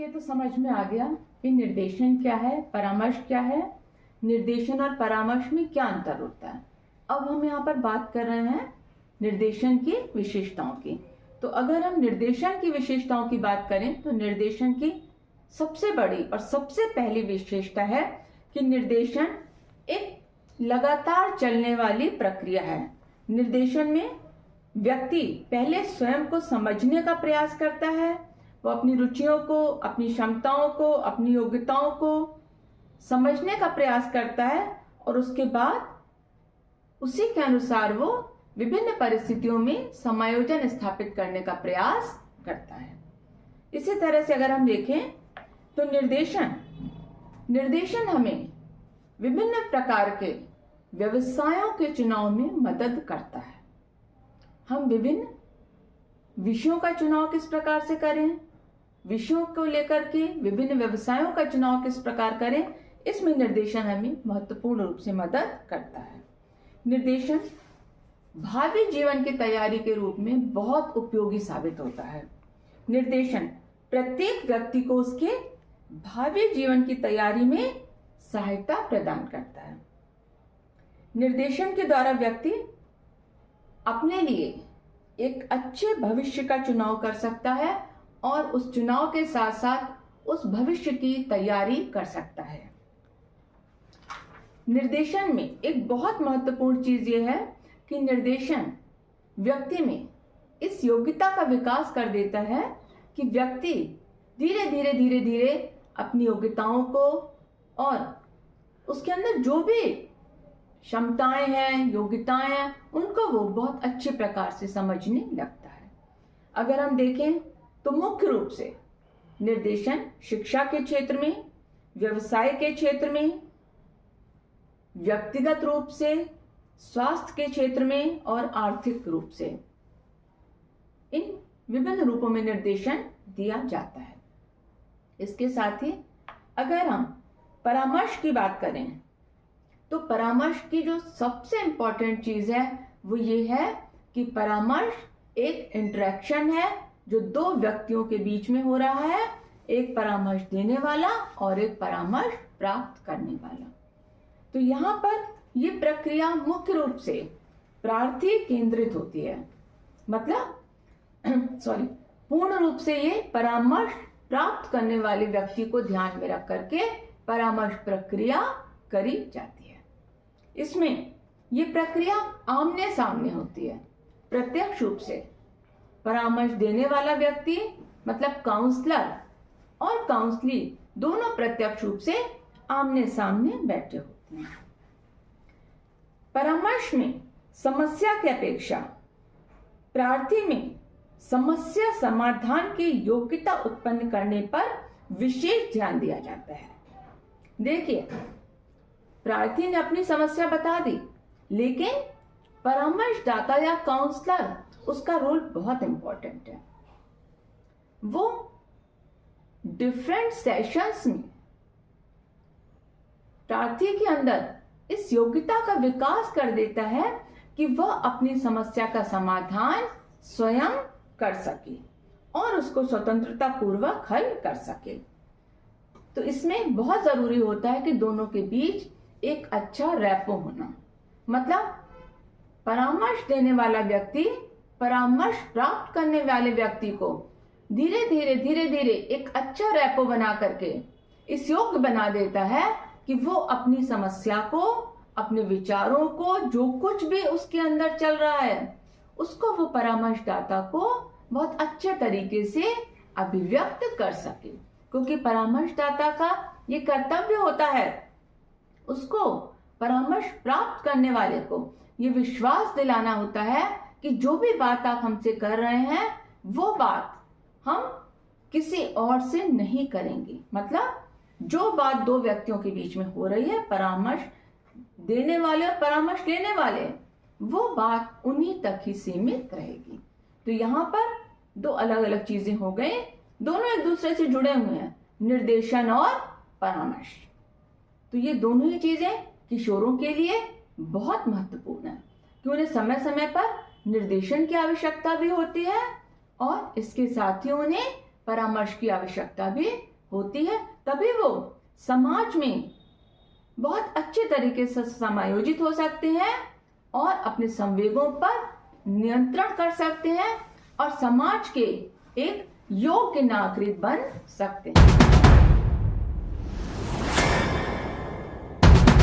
ये तो समझ में आ गया कि निर्देशन क्या है, परामर्श क्या है, निर्देशन और परामर्श में क्या अंतर होता है। अब हम यहाँ पर बात कर रहे हैं निर्देशन की विशेषताओं की। तो अगर हम निर्देशन की विशेषताओं की बात करें तो निर्देशन की सबसे बड़ी और सबसे पहली विशेषता है कि निर्देशन एक लगातार चलने वाली प्रक्रिया है। निर्देशन में व्यक्ति पहले स्वयं को समझने का प्रयास करता है, वो अपनी रुचियों को, अपनी क्षमताओं को, अपनी योग्यताओं को समझने का प्रयास करता है और उसके बाद उसी के अनुसार वो विभिन्न परिस्थितियों में समायोजन स्थापित करने का प्रयास करता है। इसी तरह से अगर हम देखें तो निर्देशन हमें विभिन्न प्रकार के व्यवसायों के चुनाव में मदद करता है। हम विभिन्न विषयों का चुनाव किस प्रकार से करें, विषयों को लेकर के विभिन्न व्यवसायों का चुनाव किस प्रकार करें, इसमें निर्देशन हमें महत्वपूर्ण रूप से मदद करता है। निर्देशन भावी जीवन की तैयारी के रूप में बहुत उपयोगी साबित होता है। निर्देशन प्रत्येक व्यक्ति को उसके भावी जीवन की तैयारी में सहायता प्रदान करता है। निर्देशन के द्वारा व्यक्ति अपने लिए एक अच्छे भविष्य का चुनाव कर सकता है और उस चुनाव के साथ साथ उस भविष्य की तैयारी कर सकता है। निर्देशन में एक बहुत महत्वपूर्ण चीज यह है कि निर्देशन व्यक्ति में इस योग्यता का विकास कर देता है कि व्यक्ति धीरे धीरे अपनी योग्यताओं को और उसके अंदर जो भी क्षमताएं हैं, योग्यताएं हैं, उनको वो बहुत अच्छे प्रकार से समझने लगता है। अगर हम देखें तो मुख्य रूप से निर्देशन शिक्षा के क्षेत्र में, व्यवसाय के क्षेत्र में, व्यक्तिगत रूप से, स्वास्थ्य के क्षेत्र में और आर्थिक रूप से इन विभिन्न रूपों में निर्देशन दिया जाता है। इसके साथ ही अगर हम परामर्श की बात करें तो परामर्श की जो सबसे इंपॉर्टेंट चीज है वो ये है कि परामर्श एक इंटरेक्शन है जो दो व्यक्तियों के बीच में हो रहा है, एक परामर्श देने वाला और एक परामर्श प्राप्त करने वाला। तो यहाँ पर ये प्रक्रिया मुख्य रूप से प्रार्थी केंद्रित होती है, मतलब पूर्ण रूप से ये परामर्श प्राप्त करने वाले व्यक्ति को ध्यान में रख करके परामर्श प्रक्रिया करी जाती है। इसमें ये प्रक्रिया आमने सामने होती है। प्रत्यक्ष रूप से परामर्श देने वाला व्यक्ति मतलब काउंसलर और काउंसली दोनों प्रत्यक्ष रूप से आमने सामने बैठे होते हैं। परामर्श में समस्या की अपेक्षा प्रार्थी में समस्या समाधान की योग्यता उत्पन्न करने पर विशेष ध्यान दिया जाता है। देखिए, प्रार्थी ने अपनी समस्या बता दी, लेकिन परामर्शदाता या काउंसलर उसका रोल बहुत इंपॉर्टेंट है। वो डिफरेंट सेशंस में प्रार्थी के अंदर इस योग्यता का विकास कर देता है कि वह अपनी समस्या का समाधान स्वयं कर सके और उसको स्वतंत्रता पूर्वक हल कर सके। तो इसमें बहुत जरूरी होता है कि दोनों के बीच एक अच्छा रैपो होना, मतलब परामर्श देने वाला व्यक्ति परामर्श प्राप्त करने वाले व्यक्ति को धीरे धीरे एक अच्छा रैपो बना करके इस योग्य बना देता है कि वो अपनी समस्या को, अपने विचारों को, जो कुछ भी उसके अंदर चल रहा है, उसको वो परामर्शदाता को बहुत अच्छे तरीके से अभिव्यक्त कर सके। क्योंकि परामर्शदाता का ये कर्तव्य होता है, उसको परामर्श प्राप्त करने वाले को ये विश्वास दिलाना होता है कि जो भी बात आप हमसे कर रहे हैं वो बात हम किसी और से नहीं करेंगे। मतलब जो बात दो व्यक्तियों के बीच में हो रही है, परामर्श देने वाले और परामर्श लेने वाले, वो बात उन्हीं तक ही सीमित रहेगी। तो यहाँ पर दो अलग अलग चीजें हो गई, दोनों एक दूसरे से जुड़े हुए हैं, निर्देशन और परामर्श। तो ये दोनों ही चीजें किशोरों के लिए बहुत महत्वपूर्ण है कि उन्हें समय समय पर निर्देशन की आवश्यकता भी होती है और इसके साथ ही उन्हें परामर्श की आवश्यकता भी होती है, तभी वो समाज में बहुत अच्छे तरीके से समायोजित हो सकते हैं और अपने संवेगों पर नियंत्रण कर सकते हैं और समाज के एक योग्य नागरिक बन सकते हैं।